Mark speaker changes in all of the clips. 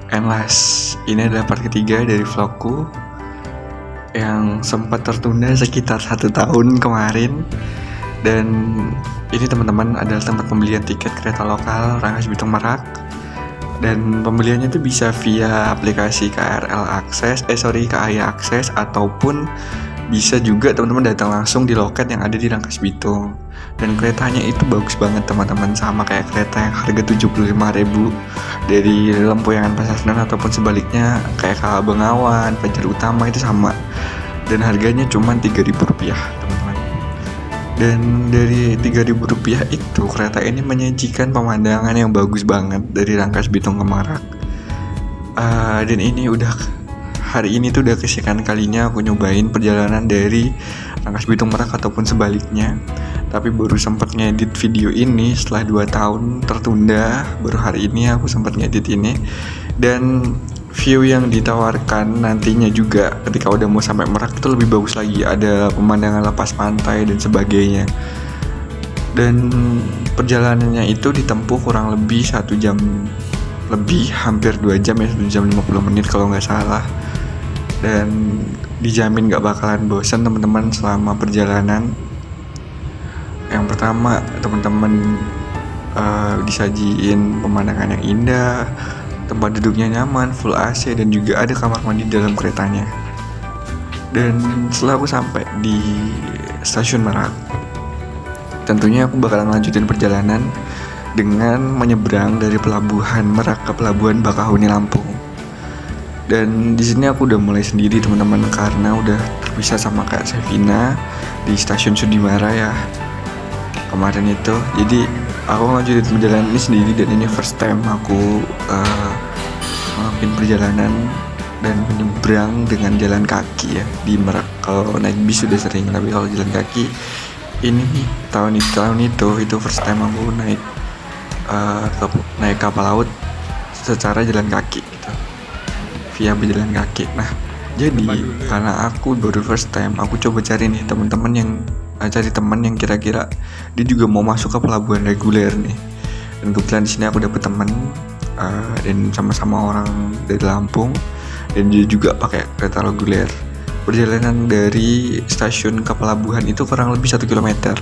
Speaker 1: And last, ini adalah part ketiga dari vlogku yang sempat tertunda sekitar 1 tahun kemarin. Dan ini teman-teman adalah tempat pembelian tiket kereta lokal Rangkas Bitung Merak. Dan pembeliannya itu bisa via aplikasi KRL Akses, KAI Akses, ataupun bisa juga teman-teman datang langsung di loket yang ada di Rangkas Bitung. Dan keretanya itu bagus banget teman-teman, sama kayak kereta yang harga 75.000 dari Lempuyangan Pasar Senen ataupun sebaliknya kayak KA Bengawan, Fajar Utama itu sama. Dan harganya cuma Rp3.000 teman-teman. Dan dari Rp3.000 itu kereta ini menyajikan pemandangan yang bagus banget dari Rangkas Bitung ke Merak. Dan ini hari ini tuh udah kesekian kalinya aku nyobain perjalanan dari Rangkas Bitung Merak ataupun sebaliknya. Tapi baru sempat ngedit video ini setelah 2 tahun tertunda. Baru hari ini aku sempat ngedit ini. Dan view yang ditawarkan nantinya juga ketika udah mau sampai Merak itu lebih bagus lagi. Ada pemandangan lepas pantai dan sebagainya. Dan perjalanannya itu ditempuh kurang lebih 1 jam lebih, hampir 2 jam ya, 1 jam 50 menit kalau nggak salah. Dan dijamin gak bakalan bosan teman-teman selama perjalanan. Yang pertama, teman-teman disajiin pemandangan yang indah, tempat duduknya nyaman, full AC, dan juga ada kamar mandi dalam keretanya. Dan setelah aku sampai di stasiun Merak, tentunya aku bakalan lanjutin perjalanan dengan menyeberang dari pelabuhan Merak ke pelabuhan Bakahuni Lampung. Dan di sini aku udah mulai sendiri teman-teman, karena udah terpisah sama Kak Sevina di stasiun Sudimara ya kemarin itu. Jadi aku lanjutin perjalanan ini sendiri, dan ini first time aku ngelakuin perjalanan dan menyeberang dengan jalan kaki ya di Merak. Kalau naik bis sudah sering, tapi kalau jalan kaki ini nih tahun itu first time aku naik kapal laut secara jalan kaki gitu, via berjalan kaki. Nah, jadi karena aku baru first time, aku coba cari nih cari teman yang kira-kira dia juga mau masuk ke pelabuhan reguler nih. Dan kebetulan di sini aku dapet teman dan sama-sama orang dari Lampung, dan dia juga pakai kereta reguler. Perjalanan dari stasiun ke pelabuhan itu kurang lebih 1 km.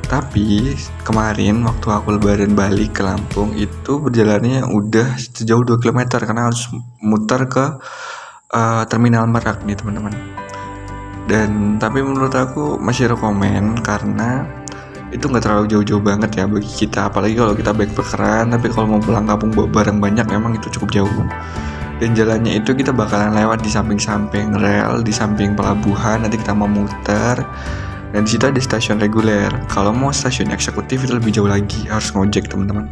Speaker 1: Tapi kemarin waktu aku lebaran balik ke Lampung itu perjalanannya udah sejauh 2 km karena harus muter ke terminal Merak nih teman-teman. Dan tapi menurut aku masih rekomen karena itu nggak terlalu jauh-jauh banget ya bagi kita, apalagi kalau kita backpackeran. Tapi kalau mau pulang kampung bawa barang banyak memang itu cukup jauh. Dan jalannya itu kita bakalan lewat di samping-samping rel, di samping pelabuhan. Nanti kita mau muter. Dan di situ ada stasiun reguler. Kalau mau stasiun eksekutif itu lebih jauh lagi, harus ngojek teman-teman.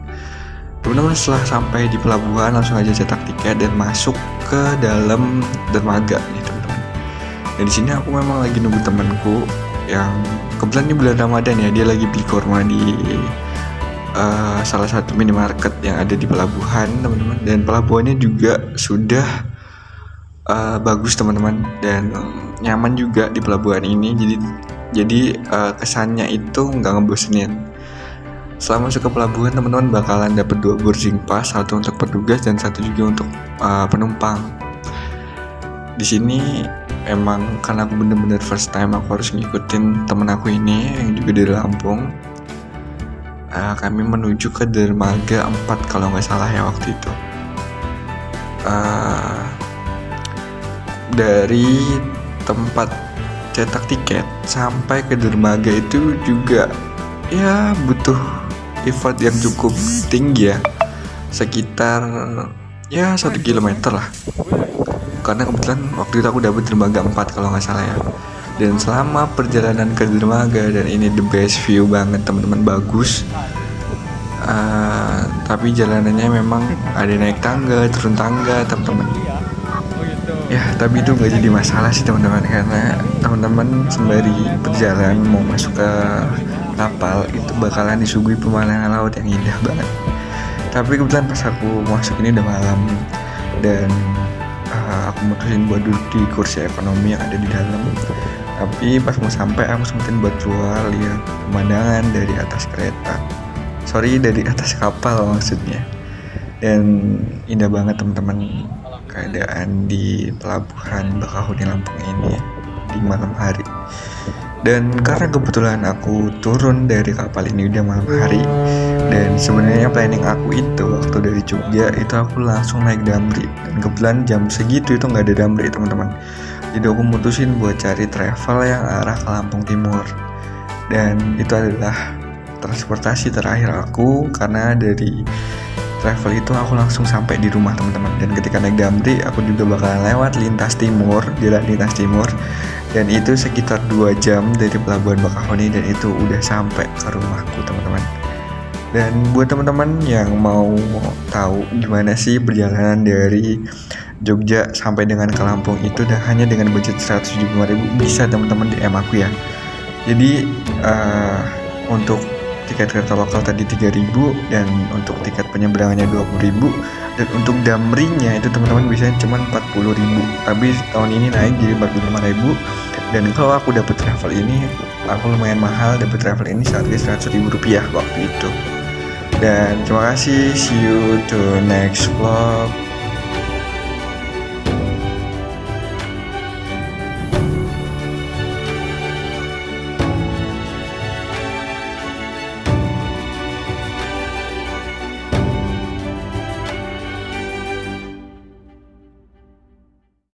Speaker 1: Teman-teman setelah sampai di pelabuhan langsung aja cetak tiket dan masuk ke dalam dermaga nih teman-teman. Dan di sini aku memang lagi nunggu temanku yang kebetulan ini bulan Ramadan ya, dia lagi beli kurma di salah satu minimarket yang ada di pelabuhan teman-teman. Dan pelabuhannya juga sudah bagus teman-teman, dan nyaman juga di pelabuhan ini. Jadi kesannya itu nggak ngebosenin. Setelah masuk ke pelabuhan teman-teman bakalan dapat 2 boarding pass, satu untuk petugas dan satu juga untuk penumpang. Di sini emang karena aku bener-bener first time, aku harus ngikutin temen aku ini yang juga dari Lampung. Kami menuju ke dermaga 4 kalau nggak salah ya waktu itu. Dari tempat cetak tiket sampai ke dermaga itu juga ya butuh effort yang cukup tinggi ya, sekitar ya 1 km lah. Karena kebetulan waktu itu aku dapet dermaga 4 kalau nggak salah ya. Dan selama perjalanan ke dermaga, dan ini the best view banget teman-teman, bagus. Tapi jalanannya memang ada naik tangga, turun tangga teman-teman. Ya tapi itu nggak jadi masalah sih teman-teman, karena teman-teman sembari berjalan mau masuk ke kapal itu bakalan disuguhi pemandangan laut yang indah banget. Tapi kebetulan pas aku masuk ini udah malam, dan aku mutusin buat duduk di kursi ekonomi yang ada di dalam. Tapi pas mau sampai aku sempetin buat keluar lihat pemandangan dari atas kereta. Dari atas kapal maksudnya. Dan indah banget teman-teman keadaan di pelabuhan Bakahuni Lampung ini di malam hari. Dan karena kebetulan aku turun dari kapal ini udah malam hari, dan sebenarnya planning aku itu waktu dari Jogja itu aku langsung naik Damri, dan kebetulan jam segitu itu nggak ada Damri teman-teman. Jadi aku mutusin buat cari travel yang arah ke Lampung Timur, dan itu adalah transportasi terakhir aku karena dari travel itu aku langsung sampai di rumah teman-teman. Dan ketika naik Damri aku juga bakalan lewat lintas timur, jalan lintas timur, dan itu sekitar 2 jam dari pelabuhan Bakahuni, dan itu udah sampai ke rumahku teman-teman. Dan buat teman-teman yang mau tahu gimana sih perjalanan dari Jogja sampai dengan ke Lampung itu hanya dengan budget 175.000, bisa teman-teman DM aku ya. Jadi untuk tiket kereta lokal tadi 3.000, dan untuk tiket penyeberangannya 20.000, dan untuk Damrinya itu teman-teman bisa cuma 40.000, tapi tahun ini naik jadi 45.000. Dan kalau aku dapat travel ini, aku lumayan mahal dapat travel ini, seharga 100.000 rupiah waktu itu. Dan terima kasih, see you to next vlog.